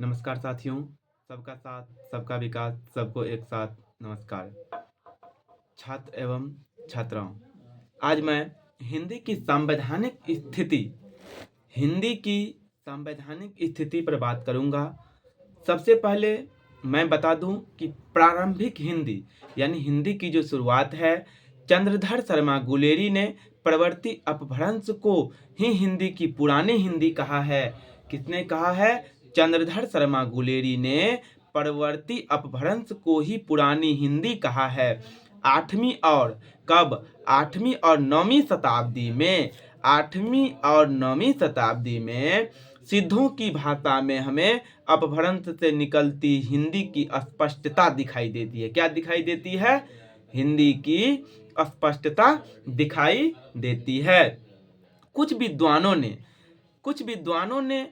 नमस्कार साथियों, सबका साथ, सबका विकास, सबको एक साथ नमस्कार। छात्र एवं छात्राओं, आज मैं हिंदी की संवैधानिक स्थिति हिंदी की संवैधानिक स्थिति पर बात करूंगा। सबसे पहले मैं बता दूं कि प्रारंभिक हिंदी यानी हिंदी की जो शुरुआत है, चंद्रधर शर्मा गुलेरी ने प्रवर्ती अपभ्रंश को ही हिंदी की पुरानी हिंदी कहा है। किसने कहा है? चंद्रधर शर्मा गुलेरी ने प्रवर्ती अपभ्रंश को ही पुरानी हिंदी कहा है। आठवीं और कब? आठवीं और नौवीं शताब्दी में, आठवीं और नौवीं शताब्दी में सिद्धों की भाषा में हमें अपभ्रंश से निकलती हिंदी की स्पष्टता दिखाई देती है। क्या दिखाई देती है? हिंदी की स्पष्टता दिखाई देती है। कुछ विद्वानों ने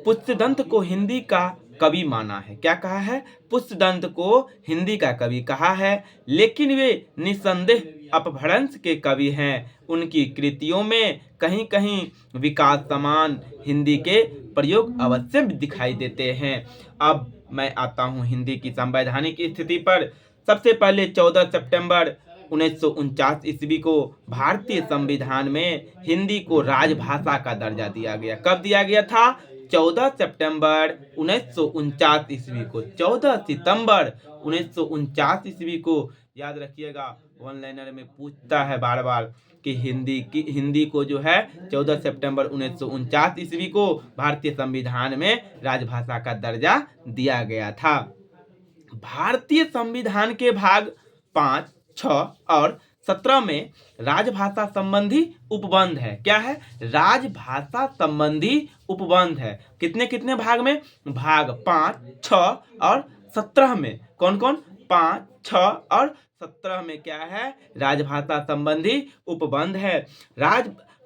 पुष्यदंत को हिंदी का कवि माना है। क्या कहा है? पुष्यदंत को हिंदी का कवि कहा है, लेकिन वे निसंदेह अपभ्रंश के कवि हैं। उनकी कृतियों में कहीं कहीं विकास समान हिंदी के प्रयोग अवश्य दिखाई देते हैं। अब मैं आता हूँ हिंदी की संवैधानिक स्थिति पर। सबसे पहले 14 सितंबर 1949 ईस्वी को भारतीय संविधान में हिंदी को राजभाषा का दर्जा दिया गया। कब दिया गया था? 14 सितंबर 1949 ईस्वी को। 14 सितंबर 1949 ईस्वी को याद रखिएगा, वन लाइनर में पूछता है बार बार कि हिंदी को जो है 14 सितंबर 1949 ईस्वी को भारतीय संविधान में राजभाषा का दर्जा दिया गया था। भारतीय संविधान के भाग 5, 6 और 17 में राजभाषा संबंधी उपबंध है। क्या है? राजभाषा संबंधी उपबंध है। कितने कितने भाग में? भाग 5, 6 और 17 में। कौन कौन? 5, 6 और 17 में क्या है? राजभाषा संबंधी उपबंध है।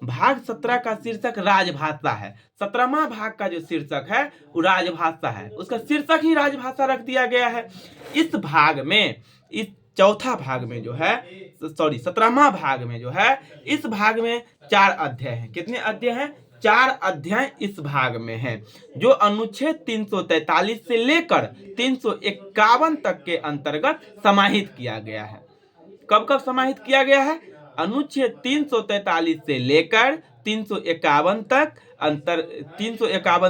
भाग 17 का शीर्षक राजभाषा है। 17वां भाग का जो शीर्षक है वो राजभाषा है। उसका शीर्षक ही राजभाषा रख दिया गया है। इस भाग में, इस चौथा भाग में जो है, 17वां भाग में जो है, इस भाग में 4 अध्याय हैं। कितने अध्याय हैं? 4 अध्याय इस भाग में हैं, जो अनुच्छेद 343 से लेकर 351 तक के अंतर्गत समाहित किया गया है। कब कब समाहित किया गया है? अनुच्छेद 343 से लेकर 351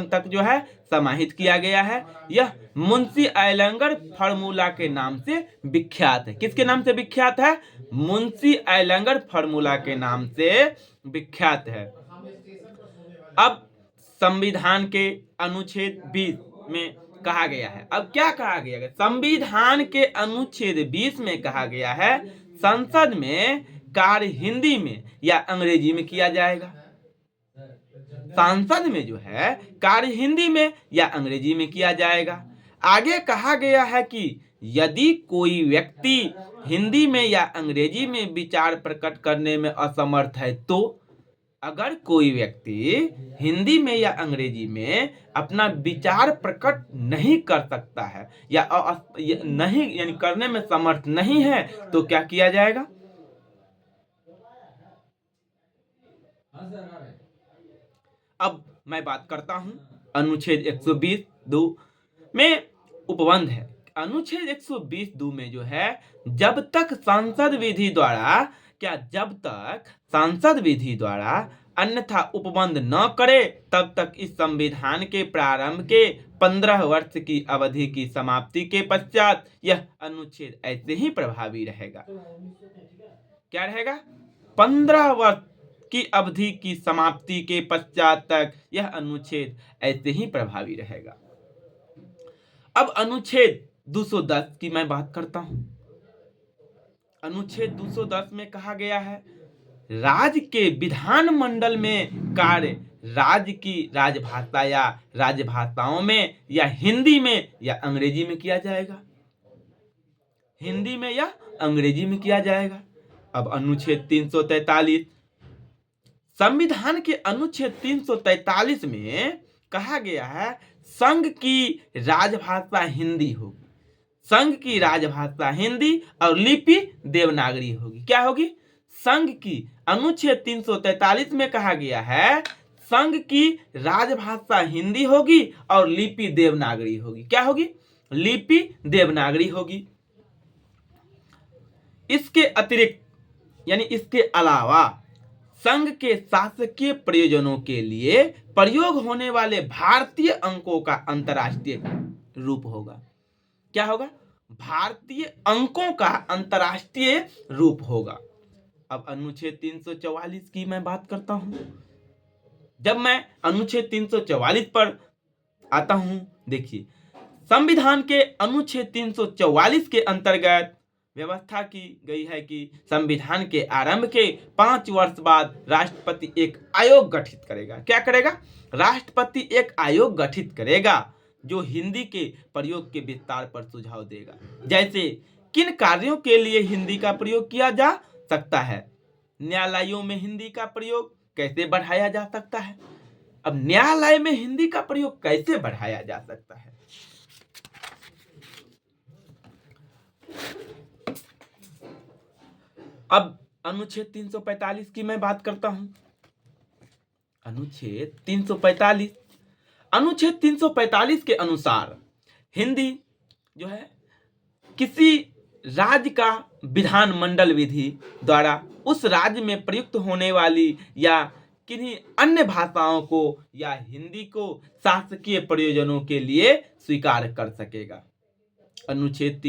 तक जो है समाहित किया गया है। यह मुंशी एलंगर फार्मूला के नाम से विख्यात है। किसके नाम से विख्यात है? मुंशी एलंगर फार्मूला के नाम से विख्यात है। अब संविधान के अनुच्छेद 20 में कहा गया है। अब क्या कहा गया है? संविधान के अनुच्छेद 20 में कहा गया है, संसद में कार्य हिंदी में या अंग्रेजी में किया जाएगा। संसद में जो है कार्य हिंदी में या अंग्रेजी में किया जाएगा। आगे कहा गया है कि यदि कोई व्यक्ति हिंदी में या अंग्रेजी में विचार प्रकट करने में असमर्थ है, तो अगर कोई व्यक्ति हिंदी में या अंग्रेजी में अपना विचार प्रकट नहीं कर सकता है या नहीं, यानी करने में समर्थ नहीं है, तो क्या किया जाएगा? अब मैं बात करता हूं अनुच्छेद 120(2) में उपबंध है। अनुच्छेद 120(2) में जो है, जब तक सांसद विधि द्वारा अन्यथा उपबंध न करे, तब तक इस संविधान के प्रारंभ के 15 वर्ष की अवधि की समाप्ति के पश्चात यह अनुच्छेद ऐसे ही प्रभावी रहेगा। क्या रहेगा? 15 वर्ष की अवधि की समाप्ति के पश्चात तक यह अनुच्छेद ऐसे ही प्रभावी रहेगा। अब अनुच्छेद 210 की मैं बात करता हूं। अनुच्छेद 210 में कहा गया है, राज्य के विधानमंडल में कार्य राज्य की राजभाषा या राजभाषाओं में या हिंदी में या अंग्रेजी में किया जाएगा। हिंदी में या अंग्रेजी में किया जाएगा। अब अनुच्छेद 343, संविधान के अनुच्छेद 343 में कहा गया है, संघ की राजभाषा हिंदी होगी। संघ की राजभाषा हिंदी और लिपि देवनागरी होगी। क्या होगी? संघ की, अनुच्छेद 343 में कहा गया है, संघ की राजभाषा हिंदी होगी और लिपि देवनागरी होगी। क्या होगी? लिपि देवनागरी होगी। इसके अतिरिक्त यानी इसके अलावा संघ के शासकीय प्रयोजनों के लिए प्रयोग होने वाले भारतीय अंकों का अंतर्राष्ट्रीय रूप होगा। क्या होगा? भारतीय अंकों का अंतर्राष्ट्रीय रूप होगा। अब अनुच्छेद 344 की मैं बात करता हूं। जब मैं अनुच्छेद 344 पर आता हूं, देखिए संविधान के अनुच्छेद 344 के अंतर्गत व्यवस्था की गई है कि संविधान के आरंभ के 5 वर्ष बाद राष्ट्रपति एक आयोग गठित करेगा। क्या करेगा? राष्ट्रपति एक आयोग गठित करेगा जो हिंदी के प्रयोग के विस्तार पर सुझाव देगा। जैसे किन कार्यों के लिए हिंदी का प्रयोग किया जा सकता है, न्यायालयों में हिंदी का प्रयोग कैसे बढ़ाया जा सकता है। अब न्यायालय में हिंदी का प्रयोग कैसे बढ़ाया जा सकता है? अब अनुच्छेद 345 की मैं बात करता हूं। अनुच्छेद 345 के अनुसार हिंदी जो है किसी राज्य का विधानमंडल विधि द्वारा उस राज्य में प्रयुक्त होने वाली या किन्हीं अन्य भाषाओं को या हिंदी को शासकीय प्रयोजनों के लिए स्वीकार कर सकेगा। अनुच्छेद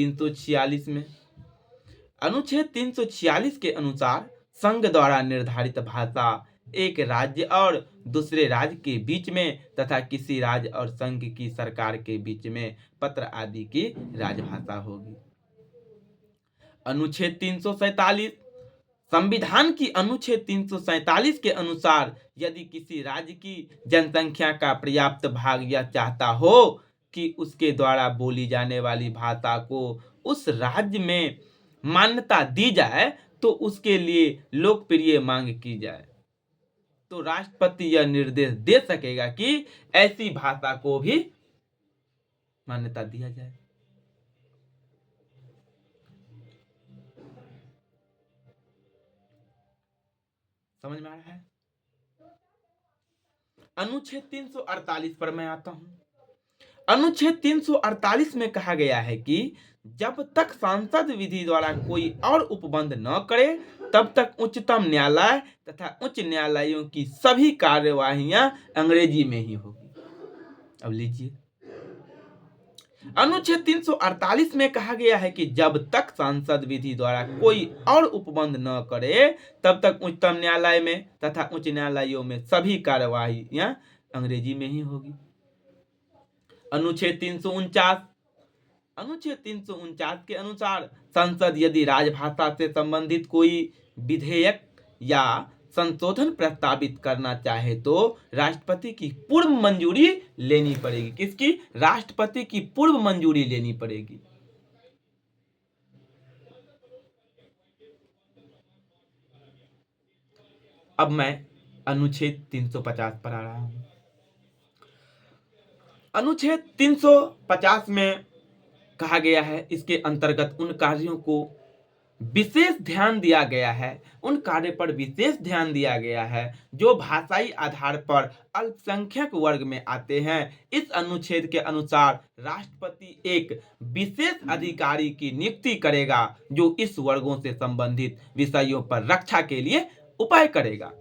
346 के अनुसार संघ द्वारा निर्धारित भाषा एक राज्य और दूसरे राज्य के बीच में तथा किसी राज्य और संघ की सरकार के बीच में पत्र आदि की राजभाषा होगी। अनुच्छेद 347 संविधान की अनुच्छेद 347 के अनुसार यदि किसी राज्य की जनसंख्या का पर्याप्त भाग यह चाहता हो कि उसके द्वारा बोली जाने वाली भाषा को उस राज्य में मान्यता दी जाए तो उसके लिए लोकप्रिय मांग की जाए, तो राष्ट्रपति यह निर्देश दे सकेगा कि ऐसी भाषा को भी मान्यता दिया जाए। समझ में आ रहा है? अनुच्छेद 348 पर मैं आता हूं। अनुच्छेद 348 में कहा गया है कि जब तक सांसद विधि द्वारा कोई और उपबंध न करे तब तक उच्चतम न्यायालय तथा उच्च न्यायालयों की सभी कार्यवाहियां अंग्रेजी में ही होगी। अब लीजिए, अनुच्छेद 348 में कहा गया है कि जब तक सांसद विधि द्वारा कोई और उपबंध न करे तब तक उच्चतम न्यायालय में तथा उच्च न्यायालयों में सभी कार्यवाहियां अंग्रेजी में ही होगी। अनुच्छेद 349 के अनुसार संसद यदि राजभाषा से संबंधित कोई विधेयक या संशोधन प्रस्तावित करना चाहे तो राष्ट्रपति की पूर्व मंजूरी लेनी पड़ेगी। किसकी? राष्ट्रपति की पूर्व मंजूरी लेनी पड़ेगी। अब मैं अनुच्छेद 350 पर आ रहा हूं। अनुच्छेद 350 में कहा गया है, इसके अंतर्गत उन कार्यों को विशेष ध्यान दिया गया है, उन कार्य पर विशेष ध्यान दिया गया है जो भाषाई आधार पर अल्पसंख्यक वर्ग में आते हैं। इस अनुच्छेद के अनुसार राष्ट्रपति एक विशेष अधिकारी की नियुक्ति करेगा जो इस वर्गों से संबंधित विषयों पर रक्षा के लिए उपाय करेगा।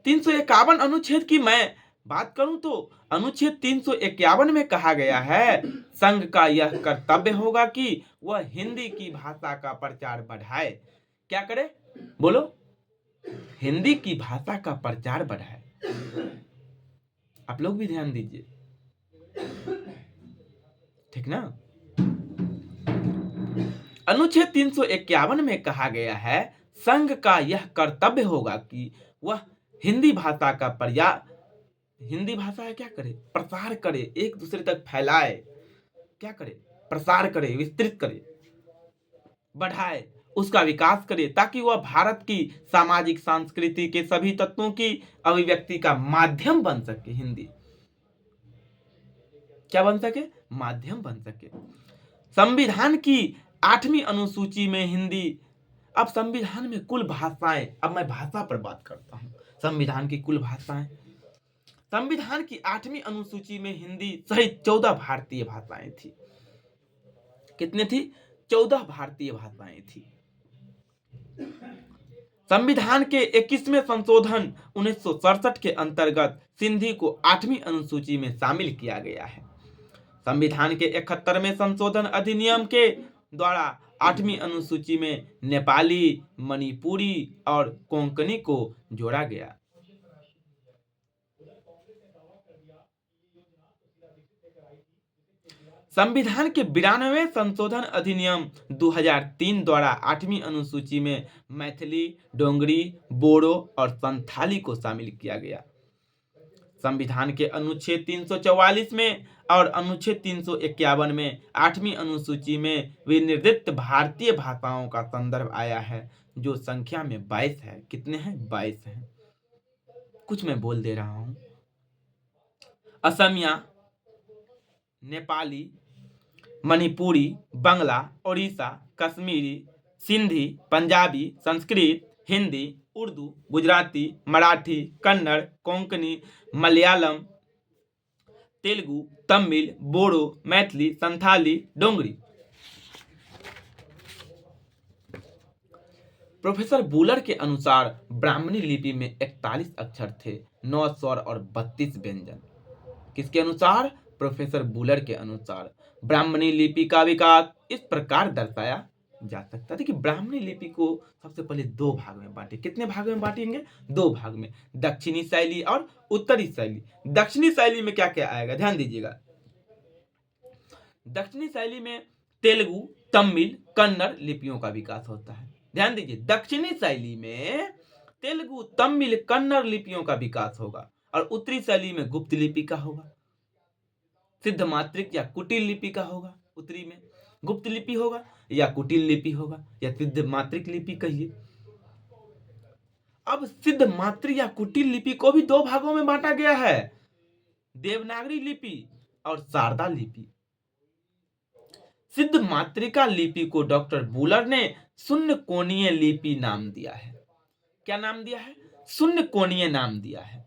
351 अनुच्छेद की मैं बात करूं तो अनुच्छेद 351 में कहा गया है, संघ का यह कर्तव्य होगा कि वह हिंदी की भाषा का प्रचार बढ़ाए। क्या करे? बोलो। हिंदी की भाषा का प्रचार बढ़ाए। आप लोग भी ध्यान दीजिए, ठीक ना? अनुच्छेद 351 में कहा गया है, संघ का यह कर्तव्य होगा कि वह हिंदी भाषा का हिंदी भाषा है क्या करे? प्रसार करे, एक दूसरे तक फैलाए। क्या करे? प्रसार करे, विस्तृत करे, बढ़ाए, उसका विकास करे ताकि वह भारत की सामाजिक संस्कृति के सभी तत्वों की अभिव्यक्ति का माध्यम बन सके। हिंदी क्या बन सके? माध्यम बन सके। संविधान की 8वीं अनुसूची में हिंदी, अब संविधान में कुल भाषाएं, अब मैं भाषा पर बात करता हूं। संविधान की कुल भाषाएं। संविधान की 8वीं अनुसूची में हिंदी सहित 14 भारतीय भाषाएं थी। कितने थी? 14 भारतीय भाषाएं थी। संविधान के 21वें संशोधन 1967 के अंतर्गत सिंधी को 8वीं अनुसूची में शामिल किया गया है। संविधान के 71वें संशोधन अधिनियम के द्वारा 8वीं अनुसूची में नेपाली, मणिपुरी और कोंकणी को जोड़ा गया। संविधान के 92वें संशोधन अधिनियम 2003 द्वारा 8वीं अनुसूची में मैथिली, डोंगरी, बोडो और संथाली को शामिल किया गया। संविधान के अनुच्छेद 344 में और अनुच्छेद 351 में 8वीं अनुसूची में विनिर्दिष्ट भारतीय भाषाओं का संदर्भ आया है, जो संख्या में 22 है। कितने हैं? 22 हैं। कुछ मैं बोल दे रहा हूं। असमिया, नेपाली, मणिपुरी, बंगला, ओडिशा, कश्मीरी, सिंधी, पंजाबी, संस्कृत, हिंदी, उर्दू, गुजराती, मराठी, कन्नड़, कोंकणी, मलयालम, तेलुगु, तमिल, बोडो, मैथिली, संथाली, डोंगरी। प्रोफेसर बुलर के अनुसार ब्राह्मणी लिपि में 41 अक्षर थे, 9 स्वर और 32 व्यंजन। किसके अनुसार? प्रोफेसर बुलर के अनुसार ब्राह्मणी लिपि का विकास इस प्रकार दर्शाया जा सकता है कि ब्राह्मणी लिपि को सबसे पहले 2 भाग में बांटे। कितने भाग में बांटेंगे? 2 भाग में, दक्षिणी शैली और उत्तरी शैली। दक्षिणी शैली में क्या क्या आएगा? ध्यान दीजिएगा। दक्षिणी शैली में तेलुगु, तमिल, कन्नड़ लिपियों का विकास होता है। ध्यान दीजिए, दक्षिणी शैली में तेलुगु, तमिल, कन्नड़ लिपियों का विकास होगा और उत्तरी शैली में गुप्त लिपि का होगा, सिद्ध मात्रिक या कुटिल लिपि का होगा। उत्तरी में गुप्त लिपि होगा या कुटिल लिपि होगा या सिद्ध मात्रिक लिपि कहिए। अब सिद्ध मात्रिक या कुटिल लिपि को भी 2 भागों में बांटा गया है, देवनागरी लिपि और शारदा लिपि। सिद्ध मात्रिका लिपि को डॉक्टर बुलर ने शून्य कोणीय लिपि नाम दिया है। क्या नाम दिया है? शून्य कोणीय नाम दिया है।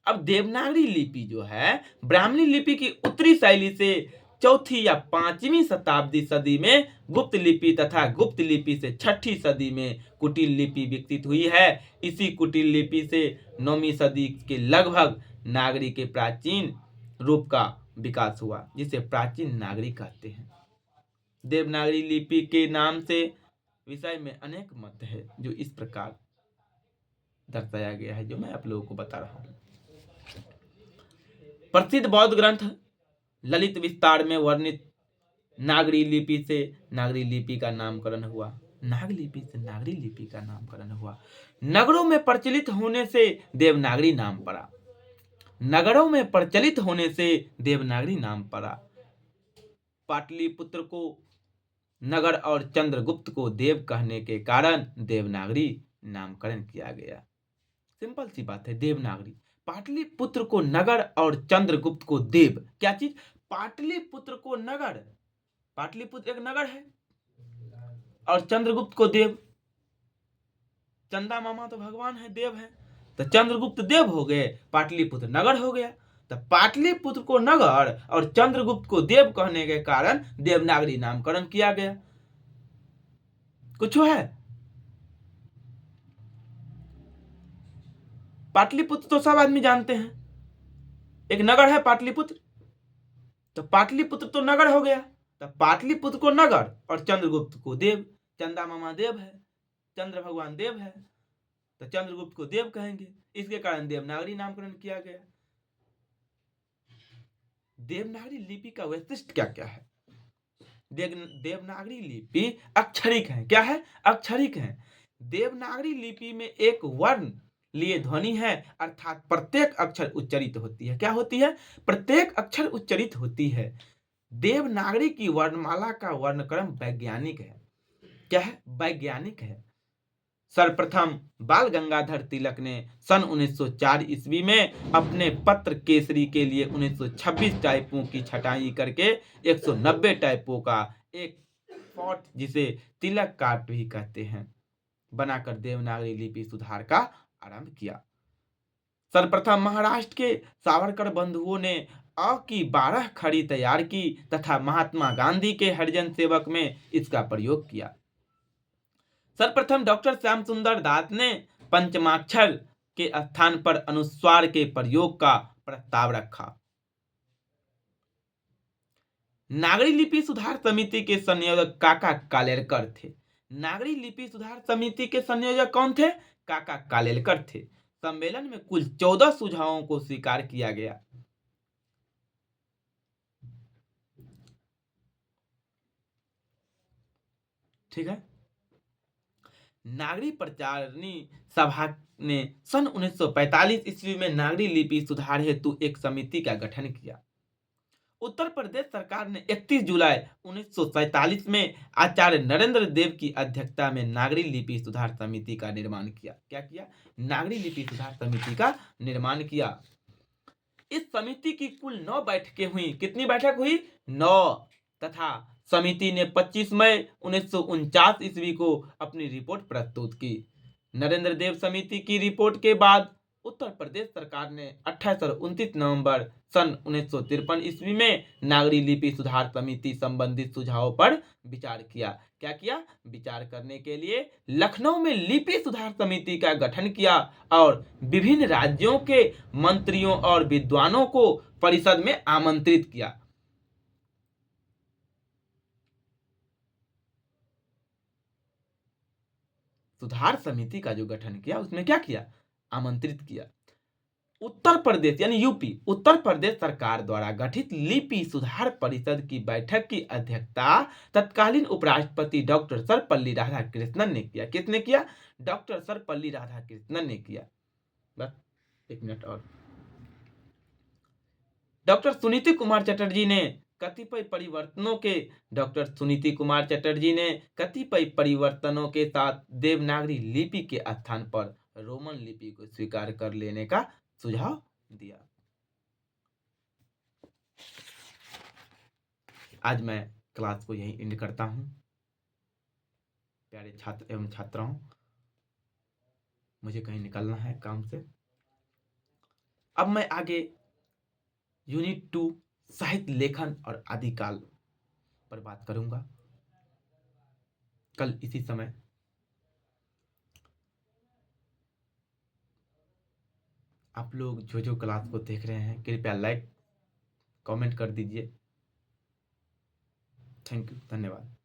अब देवनागरी लिपि जो है ब्राह्मणी लिपि की उत्तरी शैली से 4वीं या 5वीं शताब्दी सदी में गुप्त लिपि तथा गुप्त लिपि से 6वीं सदी में कुटिल लिपि विकसित हुई है। इसी कुटिल लिपि से 9वीं सदी के लगभग नागरी के प्राचीन रूप का विकास हुआ, जिसे प्राचीन नागरी कहते हैं। देवनागरी लिपि के नाम से विषय में अनेक मत है, जो इस प्रकार दर्शाया गया है, जो मैं आप लोगों को बता रहा हूं। प्रसिद्ध बौद्ध ग्रंथ ललित विस्तार में वर्णित नागरी लिपि से नागरी लिपि का नामकरण हुआ। नाग लिपि से नागरी लिपि का नामकरण हुआ। नगरों में प्रचलित होने से देवनागरी नाम पड़ा। नगरों में प्रचलित होने से देवनागरी नाम पड़ा। पाटलिपुत्र को नगर और चंद्रगुप्त को देव कहने के कारण देवनागरी नामकरण किया गया। सिंपल सी बात है, देवनागरी। पाटलिपुत्र को नगर और चंद्रगुप्त को देव। क्या चीज? पाटलिपुत्र को नगर, पाटलिपुत्र एक नगर है, और चंद्रगुप्त को देव। चंदा मामा तो भगवान है, देव है, तो चंद्रगुप्त देव हो गए, पाटलिपुत्र नगर हो गया। तो पाटलिपुत्र को नगर और चंद्रगुप्त को देव कहने के कारण देवनागरी नामकरण किया गया। कुछ है? पाटलिपुत्र तो सब आदमी जानते हैं, एक नगर है पाटलिपुत्र, तो पाटलिपुत्र तो नगर हो गया। तो पाटलिपुत्र को नगर और चंद्रगुप्त को देव। चंदा मामा देव है, चंद्र भगवान देव है, तो चंद्रगुप्त को देव कहेंगे, इसके कारण देवनागरी नामकरण किया गया। देवनागरी लिपि का वैशिष्ट्य क्या क्या है? देवनागरी लिपि अक्षरिक है। क्या है? अक्षरिक है। देवनागरी लिपि में एक वर्ण लिए ध्वनि है, अर्थात प्रत्येक अक्षर उच्चरित होती है। क्या होती है? प्रत्येक अक्षर उच्चरित होती है। देवनागरी की वर्णमाला का वर्णक्रम वैज्ञानिक है। क्या है? वैज्ञानिक है। सर्वप्रथम बाल गंगाधर तिलक ने सन 1904 ईस्वी में अपने पत्र केसरी के लिए 1926 टाइपों की छटाई करके 190 टाइपों का एक फॉन्ट, जिसे तिलक कार्ट भी कहते हैं, बनाकर देवनागरी लिपि सुधार का आरंभ किया। सर्वप्रथम महाराष्ट्र के सावरकर बंधुओं ने अ की 12 खड़ी तैयार की तथा महात्मा गांधी के हरिजन सेवक में इसका प्रयोग किया। सर्वप्रथम डॉक्टर श्याम सुंदर दास ने पंचमाक्षर के स्थान पर अनुस्वार के प्रयोग का प्रस्ताव रखा। नागरी लिपि सुधार समिति के संयोजक काका कालेलकर थे। नागरी लिपि सुधार समिति के संयोजक कौन थे? काका कालेलकर थे। सम्मेलन में कुल 14 सुझावों को स्वीकार किया गया। ठीक है। नागरी प्रचारणी सभा ने सन 1945 ईस्वी में नागरी लिपि सुधार हेतु एक समिति का गठन किया। उत्तर प्रदेश सरकार ने 31 जुलाई 1947 में आचार्य नरेंद्र देव की अध्यक्षता में नागरी लिपि सुधार समिति का निर्माण किया। क्या किया? नागरी लिपि सुधार समिति का निर्माण किया। इस समिति की कुल 9 बैठकें हुई। कितनी बैठक हुई? 9। तथा समिति ने 25 मई 1949 ईस्वी को अपनी रिपोर्ट प्रस्तुत की। नरेंद्र देव समिति की रिपोर्ट के बाद उत्तर प्रदेश सरकार ने 28 और 29 नवंबर सन 1953 ईस्वी में नागरी लिपि सुधार समिति संबंधित सुझावों पर विचार किया। क्या किया? विचार करने के लिए लखनऊ में लिपि सुधार समिति का गठन किया और विभिन्न राज्यों के मंत्रियों और विद्वानों को परिषद में आमंत्रित किया। सुधार समिति का जो गठन किया उसमें क्या किया? आमंत्रित किया। उत्तर प्रदेश यानी यूपी उत्तर प्रदेश सरकार द्वारा गठित लिपि सुधार परिषद की बैठक की अध्यक्षता तत्कालीन उपराष्ट्रपति डॉक्टर सर्वपल्ली राधाकृष्णन ने किया। किसने किया? डॉक्टर सर्वपल्ली राधाकृष्णन ने किया। बस एक मिनट और। डॉक्टर सुनीति कुमार चटर्जी ने कतिपय परिवर्तनों के साथ देवनागरी लिपि के स्थान पर रोमन लिपि को स्वीकार कर लेने का सुझाव दिया। आज मैं क्लास को यहीं एंड करता हूं। प्यारे छात्र एवं छात्राओं, मुझे कहीं निकलना है काम से। अब मैं आगे यूनिट 2 साहित्य लेखन और आदिकाल पर बात करूंगा कल इसी समय। आप लोग जो क्लास को देख रहे हैं कृपया लाइक कमेंट कर दीजिए। थैंक यू, धन्यवाद।